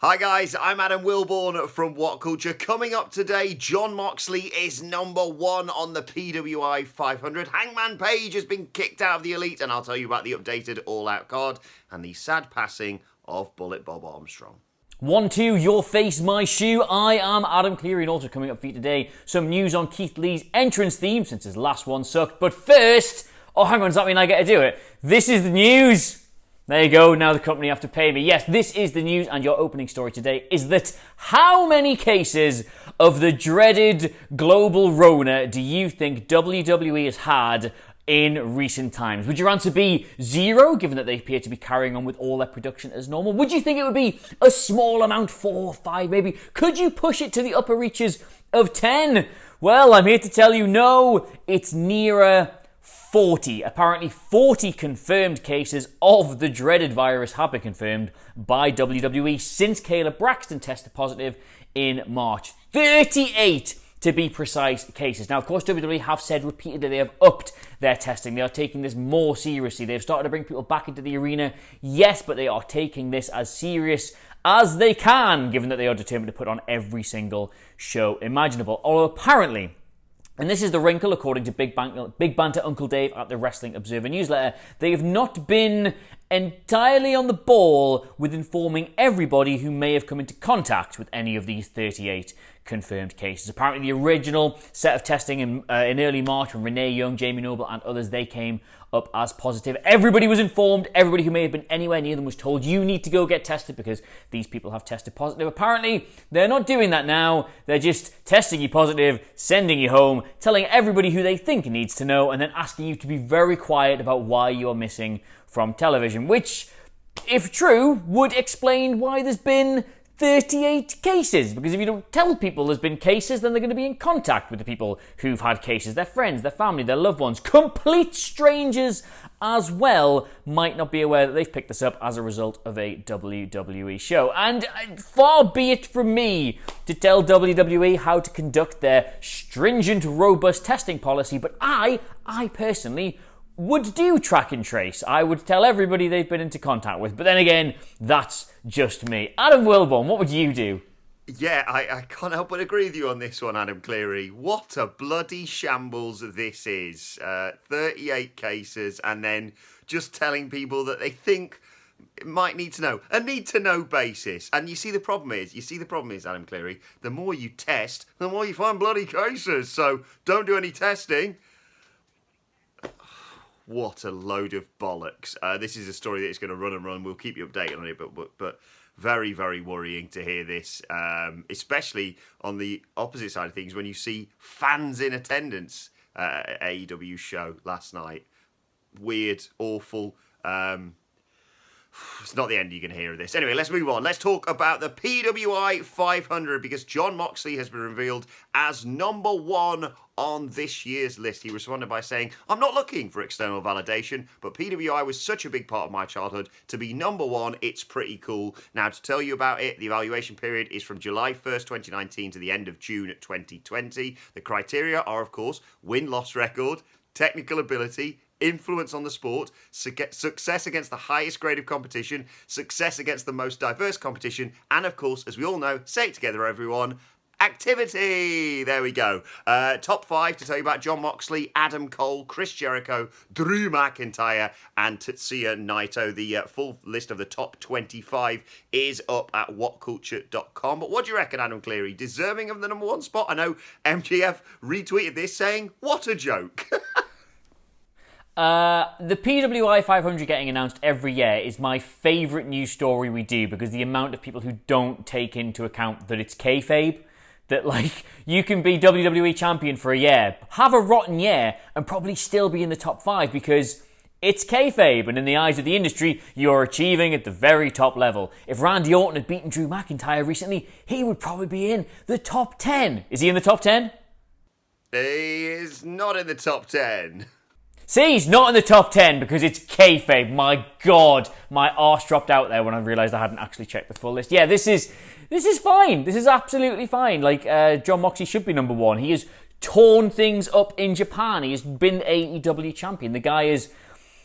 Hi guys, I'm Adam Wilborn from WhatCulture. Coming up today, Jon Moxley is number one on the PWI 500. Hangman Page has been kicked out of the Elite, and I'll tell you about the updated All-Out card and the sad passing of Bullet Bob Armstrong. 1, 2, your face, my shoe. I am Adam Cleary, and also coming up for you today, some news on Keith Lee's entrance theme, since his last one sucked. But first, oh hang on, does that mean I get to do it? This is the news. There you go, now the company have to pay me. Yes, this is the news, and your opening story today is that how many cases of the dreaded global Rona do you think WWE has had in recent times? Would your answer be 0, given that they appear to be carrying on with all their production as normal? Would you think it would be a small amount, 4, 5 maybe? Could you push it to the upper reaches of 10? Well, I'm here to tell you no, it's nearer 40. Apparently 40 confirmed cases of the dreaded virus have been confirmed by WWE since Kayla Braxton tested positive in March. 38 to be precise cases. Now, of course, WWE have said repeatedly they have upped their testing. They are taking this more seriously. They've started to bring people back into the arena. Yes, but they are taking this as serious as they can, given that they are determined to put on every single show imaginable. Although apparently, and this is the wrinkle, according to Big Banter Uncle Dave at the Wrestling Observer newsletter, they have not been entirely on the ball with informing everybody who may have come into contact with any of these 38 confirmed cases. Apparently the original set of testing in early March when Renee Young, Jamie Noble and others, they came up as positive. Everybody was informed. Everybody who may have been anywhere near them was told, you need to go get tested because these people have tested positive. Apparently, they're not doing that now. They're just testing you positive, sending you home, telling everybody who they think needs to know, and then asking you to be very quiet about why you are missing from television, which, if true, would explain why there's been 38 cases, because if you don't tell people there's been cases, then they're going to be in contact with the people who've had cases. Their friends, their family, their loved ones, complete strangers as well might not be aware that they've picked this up as a result of a WWE show. And far be it from me to tell WWE how to conduct their stringent, robust testing policy, but I personally would do track and trace. I would tell everybody they've been into contact with. But then again, that's just me. Adam Wilborn, what would you do? Yeah, I can't help but agree with you on this one, Adam Cleary. What a bloody shambles this is. 38 cases and then just telling people that they think might need to know. A need-to-know basis. And you see the problem is, Adam Cleary, the more you test, the more you find bloody cases. So don't do any testing. What a load of bollocks. This is a story that's going to run and run. We'll keep you updated on it, but very, very worrying to hear this, especially on the opposite side of things when you see fans in attendance at AEW show last night. Weird, awful. It's not the end you're going to hear of this. Anyway, let's move on. Let's talk about the PWI 500 because Jon Moxley has been revealed as number one on this year's list. He responded by saying, I'm not looking for external validation, but PWI was such a big part of my childhood. To be number one, it's pretty cool. Now, to tell you about it, the evaluation period is from July 1st, 2019 to the end of June 2020. The criteria are, of course, win-loss record, technical ability, influence on the sport, success against the highest grade of competition, success against the most diverse competition, and of course, as we all know, say it together everyone, activity! There we go. Top 5 to tell you about: Jon Moxley, Adam Cole, Chris Jericho, Drew McIntyre, and Tetsuya Naito. The full list of the top 25 is up at whatculture.com. But what do you reckon, Adam Cleary? Deserving of the number one spot? I know MGF retweeted this saying, what a joke. The PWI 500 getting announced every year is my favourite news story we do because the amount of people who don't take into account that it's kayfabe, that like you can be WWE champion for a year, have a rotten year and probably still be in the top 5 because it's kayfabe, and in the eyes of the industry, you're achieving at the very top level. If Randy Orton had beaten Drew McIntyre recently, he would probably be in the top 10. Is he in the top 10? He is not in the top 10. See, he's not in the top 10 because it's kayfabe. My God, my arse dropped out there when I realised I hadn't actually checked the full list. Yeah, this is fine. This is absolutely fine. Like, Jon Moxley should be number one. He has torn things up in Japan. He has been AEW champion. The guy is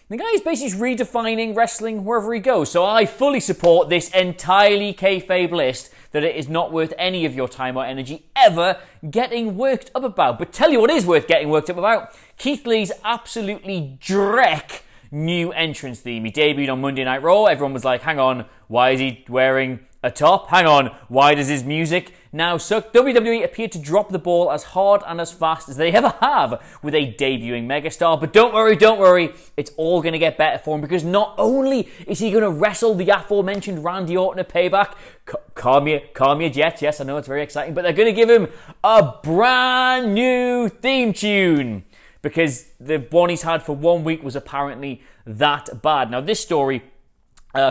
The guy is basically redefining wrestling wherever he goes. So I fully support this entirely kayfabe list that it is not worth any of your time or energy ever getting worked up about. But tell you what is worth getting worked up about. Keith Lee's absolutely dreck new entrance theme. He debuted on Monday Night Raw. Everyone was like, hang on, why is he wearing a top? Hang on, why does his music now suck? WWE appeared to drop the ball as hard and as fast as they ever have with a debuting megastar. But don't worry, it's all going to get better for him, because not only is he going to wrestle the aforementioned Randy Orton at Payback, calm your jets, yes, I know it's very exciting, but they're going to give him a brand new theme tune, because the one he's had for 1 week was apparently that bad. Now, this story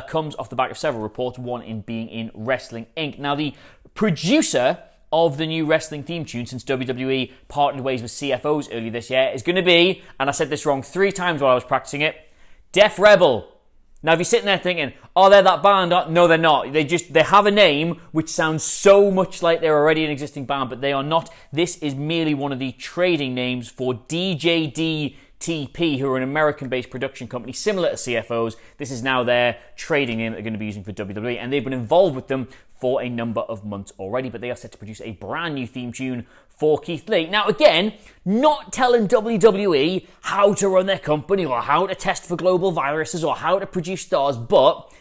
comes off the back of several reports, one in being in Wrestling Inc. Now, the producer of the new wrestling theme tune, since WWE parted ways with CFOs earlier this year, is going to be, and I said this wrong 3 times while I was practicing it, Def Rebel. Now, if you're sitting there thinking, oh, they're that band, no, they're not. They have a name which sounds so much like they're already an existing band, but they are not. This is merely one of the trading names for DJDTP, who are an American-based production company similar to CFOs. This is now their trading name that they're going to be using for WWE, and they've been involved with them for a number of months already, but they are set to produce a brand new theme tune for Keith Lee. Now, again, not telling WWE how to run their company or how to test for global viruses or how to produce stars, but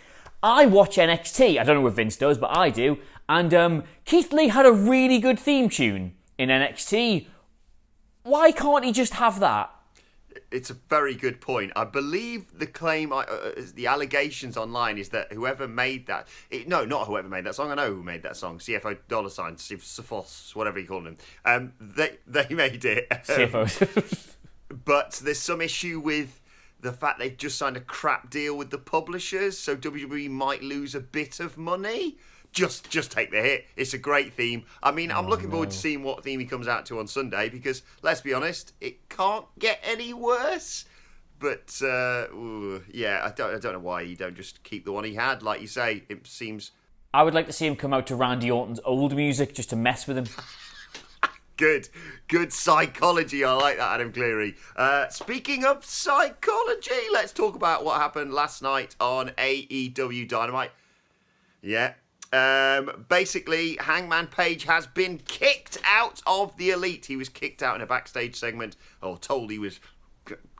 I watch NXT. I don't know if Vince does, but I do. And Keith Lee had a really good theme tune in NXT. Why can't he just have that? It's a very good point. I believe the claim, the allegations online is that whoever made that... not whoever made that song. I know who made that song. CFO dollar sign, Sophos, whatever you call them. They made it. CFOs. But there's some issue with the fact they've just signed a crap deal with the publishers, so WWE might lose a bit of money. Just take the hit. It's a great theme. I mean, I'm looking forward to seeing what theme he comes out to on Sunday, because, let's be honest, it can't get any worse. But, yeah, I don't know why you don't just keep the one he had. Like you say, it seems... I would like to see him come out to Randy Orton's old music just to mess with him. Good psychology. I like that, Adam Cleary. Speaking of psychology, let's talk about what happened last night on AEW Dynamite. Yeah. Basically, Hangman Page has been kicked out of the Elite. He was kicked out in a backstage segment, or told he was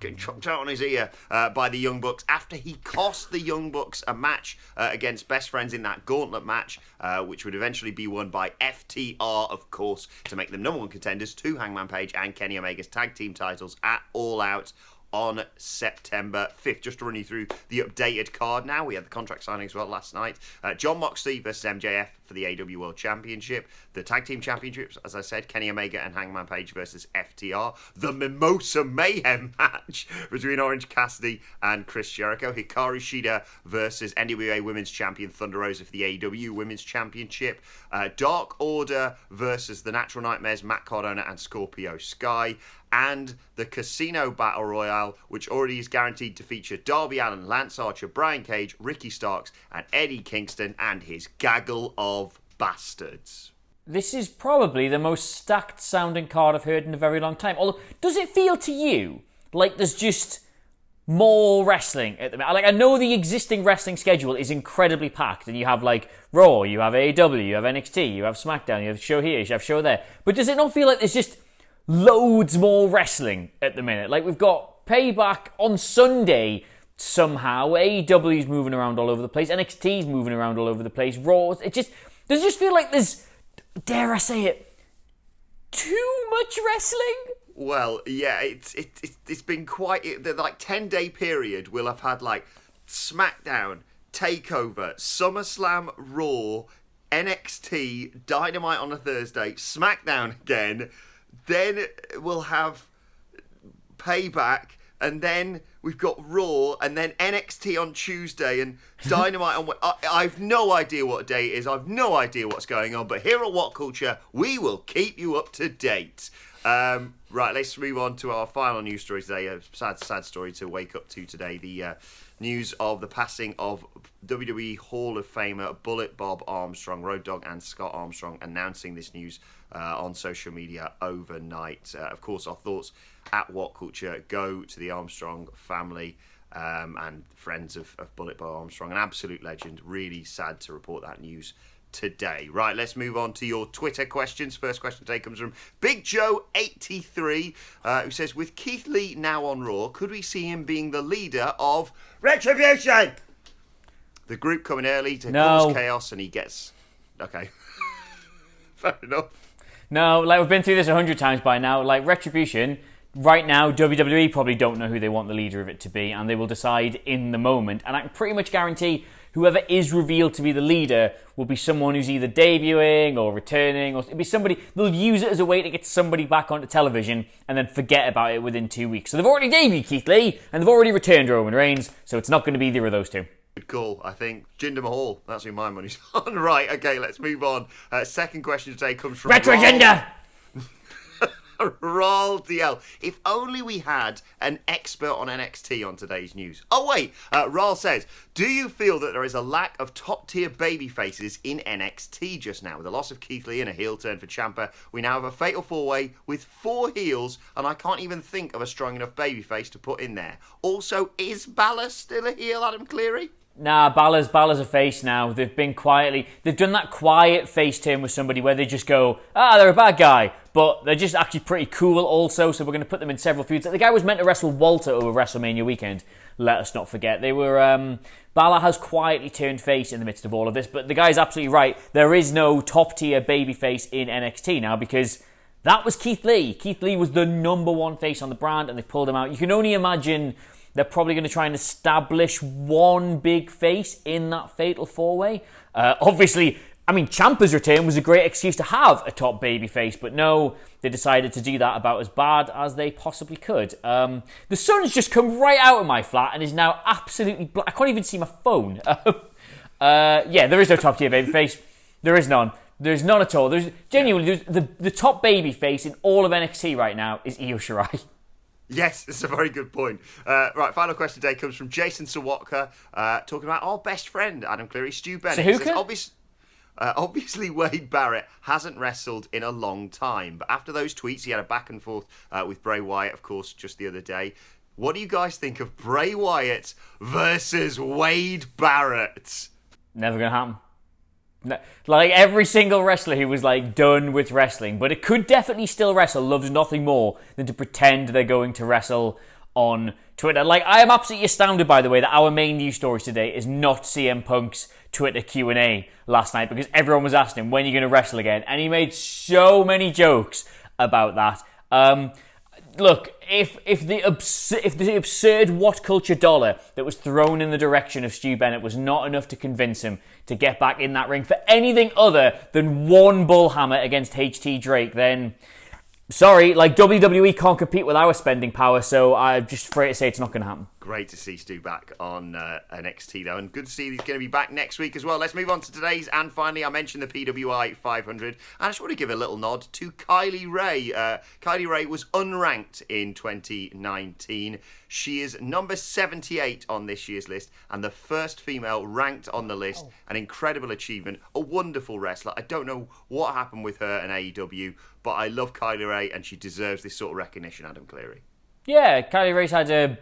getting chopped out on his ear by the Young Bucks after he cost the Young Bucks a match against Best Friends in that gauntlet match, which would eventually be won by FTR, of course, to make them number 1 contenders to Hangman Page and Kenny Omega's tag team titles at All Out on September 5th. Just to run you through the updated card now. We had the contract signing as well last night. Jon Moxley versus MJF for the AEW World Championship. The Tag Team Championships, as I said, Kenny Omega and Hangman Page versus FTR. The Mimosa Mayhem match between Orange Cassidy and Chris Jericho. Hikaru Shida versus NWA Women's Champion Thunder Rosa for the AEW Women's Championship. Dark Order versus the Natural Nightmares, Matt Cardona and Scorpio Sky. And the Casino Battle Royale, which already is guaranteed to feature Darby Allin, Lance Archer, Brian Cage, Ricky Starks, and Eddie Kingston and his gaggle of bastards. This is probably the most stacked sounding card I've heard in a very long time. Although, does it feel to you like there's just more wrestling at the minute? Like, I know the existing wrestling schedule is incredibly packed, and you have like Raw, you have AEW, you have NXT, you have SmackDown, you have show here, you have show there. But does it not feel like there's just loads more wrestling at the minute? Like, we've got Payback on Sunday somehow. AEW's moving around all over the place. NXT's moving around all over the place. Raw. Does it just feel like there's, dare I say it, too much wrestling? Well, yeah, it's been quite... The, 10-day period we'll have had, SmackDown, TakeOver, SummerSlam, Raw, NXT, Dynamite on a Thursday, SmackDown again. Then we'll have Payback, and then we've got Raw, and then NXT on Tuesday, and Dynamite on... I've no idea what day it is. I've no idea what's going on. But here at WhatCulture, we will keep you up to date. Right, let's move on to our final news story today. A sad story to wake up to today. The news of the passing of WWE Hall of Famer Bullet Bob Armstrong. Road Dogg and Scott Armstrong announcing this news on social media overnight. Of course, our thoughts at WhatCulture go to the Armstrong family. and friends of Bullet Boy Armstrong. An absolute legend. Really sad to report that news today. Right, let's move on to your Twitter questions. First question today comes from Big Joe 83, who says, with Keith Lee now on Raw, could we see him being the leader of Retribution? The group coming early to cause chaos, and he gets... Okay. Fair enough. No, like we've been through this 100 times by now. Like Retribution, right now, WWE probably don't know who they want the leader of it to be, and they will decide in the moment. And I can pretty much guarantee whoever is revealed to be the leader will be someone who's either debuting or returning, or it'll be somebody, they'll use it as a way to get somebody back onto television and then forget about it within 2 weeks. So they've already debuted Keith Lee, and they've already returned Roman Reigns, so it's not going to be either of those two. Good call, I think. Jinder Mahal, that's who my money's on. Right, okay, let's move on. Second question today comes from... Retro Jinder! Raul DL. If only we had an expert on NXT on today's news. Oh wait, Raul says, do you feel that there is a lack of top-tier baby faces in NXT just now? With the loss of Keith Lee and a heel turn for Ciampa, we now have a fatal four-way with 4 heels, and I can't even think of a strong enough babyface to put in there. Also, is Balor still a heel, Adam Cleary? Nah, Balor's a face now. They've done that quiet face turn with somebody where they just go, they're a bad guy, but they're just actually pretty cool also, so we're going to put them in several feuds. The guy was meant to wrestle Walter over WrestleMania weekend, let us not forget. Balor has quietly turned face in the midst of all of this, but the guy's absolutely right. There is no top-tier babyface in NXT now, because that was Keith Lee. Keith Lee was the number 1 face on the brand, and they pulled him out. You can only imagine... They're probably going to try and establish one big face in that fatal 4-way. Obviously, I mean, Ciampa's return was a great excuse to have a top baby face, but no, they decided to do that about as bad as they possibly could. The sun's just come right out of my flat and is now absolutely black. I can't even see my phone. Yeah, there is no top tier baby face. There is none. There's none at all. There's the top baby face in all of NXT right now is Io Shirai. Yes, it's a very good point. Right, final question today comes from Jason Sawatka, talking about our best friend, Adam Cleary, Stu Bennett. Says, obviously, Wade Barrett hasn't wrestled in a long time, but after those tweets, he had a back and forth with Bray Wyatt, of course, just the other day. What do you guys think of Bray Wyatt versus Wade Barrett? Never going to happen. Like every single wrestler who was like done with wrestling, but it could definitely still wrestle, loves nothing more than to pretend they're going to wrestle on Twitter. Like, I am absolutely astounded, by the way, that our main news story today is not CM Punk's Twitter Q&A last night, because everyone was asking him, when are you going to wrestle again? And he made so many jokes about that. Look, if the absurd WhatCulture dollar that was thrown in the direction of Stu Bennett was not enough to convince him to get back in that ring for anything other than one bullhammer against HT Drake, then sorry, like WWE can't compete with our spending power, so I'm just afraid to say it's not going to happen. Great to see Stu back on NXT, though, and good to see he's going to be back next week as well. Let's move on to today's, and finally, I mentioned the PWI 500, and I just want to give a little nod to Kylie Ray. Kylie Ray was unranked in 2019. She is number 78 on this year's list, and the first female ranked on the list. An incredible achievement, a wonderful wrestler. I don't know what happened with her in AEW, but I love Kylie Ray, and she deserves this sort of recognition, Adam Cleary. Yeah, Kylie Ray's had a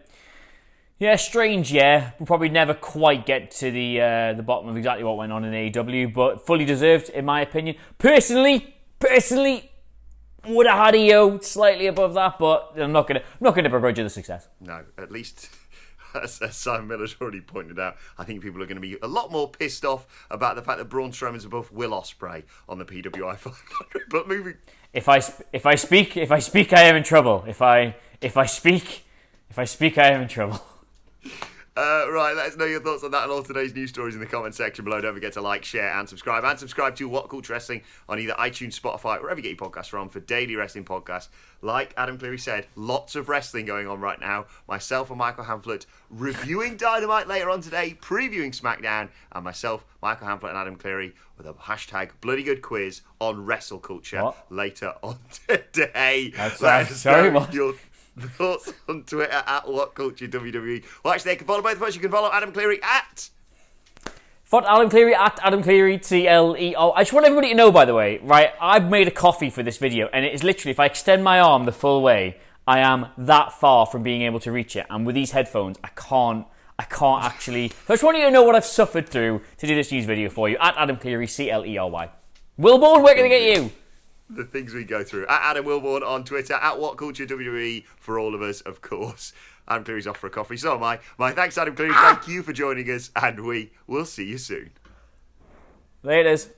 strange year. We'll probably never quite get to the bottom of exactly what went on in AEW, but fully deserved, in my opinion. Personally, would have had Io slightly above that, but I'm not gonna begrudge her the success. No, at least, as Simon Miller's already pointed out, I think people are going to be a lot more pissed off about the fact that Braun Strowman's above Will Ospreay on the PWI 500. But moving. If I speak, I am in trouble. If I speak, I am in trouble. Right, let us know your thoughts on that and all today's news stories in the comment section below. Don't forget to like, share, and subscribe. And subscribe to WhatCulture Wrestling on either iTunes, Spotify, wherever you get your podcasts from, for daily wrestling podcasts. Like Adam Cleary said, lots of wrestling going on right now. Myself and Michael Hamflett reviewing Dynamite later on today, previewing SmackDown, and myself, Michael Hamflett, and Adam Cleary with a hashtag bloody good quiz on Wrestle Culture later on today. Sorry, what? Your thoughts on Twitter at WhatCulture WWE. Well, actually, they can follow both of us. You can follow Adam Cleary at Adam Cleary at Adam Cleary CLEO. I just want everybody to know, by the way, right? I've made a coffee for this video, and it is literally, if I extend my arm the full way, I am that far from being able to reach it. And with these headphones, I can't actually. So I just want you to know what I've suffered through to do this news video for you. At Adam Cleary, Clery. Wilborn, where can I get you? The things we go through. At Adam Wilborn on Twitter. At WhatCulture WWE for all of us, of course. Adam Cleary's off for a coffee. So am I. My thanks, Adam Cleary. Thank you for joining us, and we will see you soon. Laters.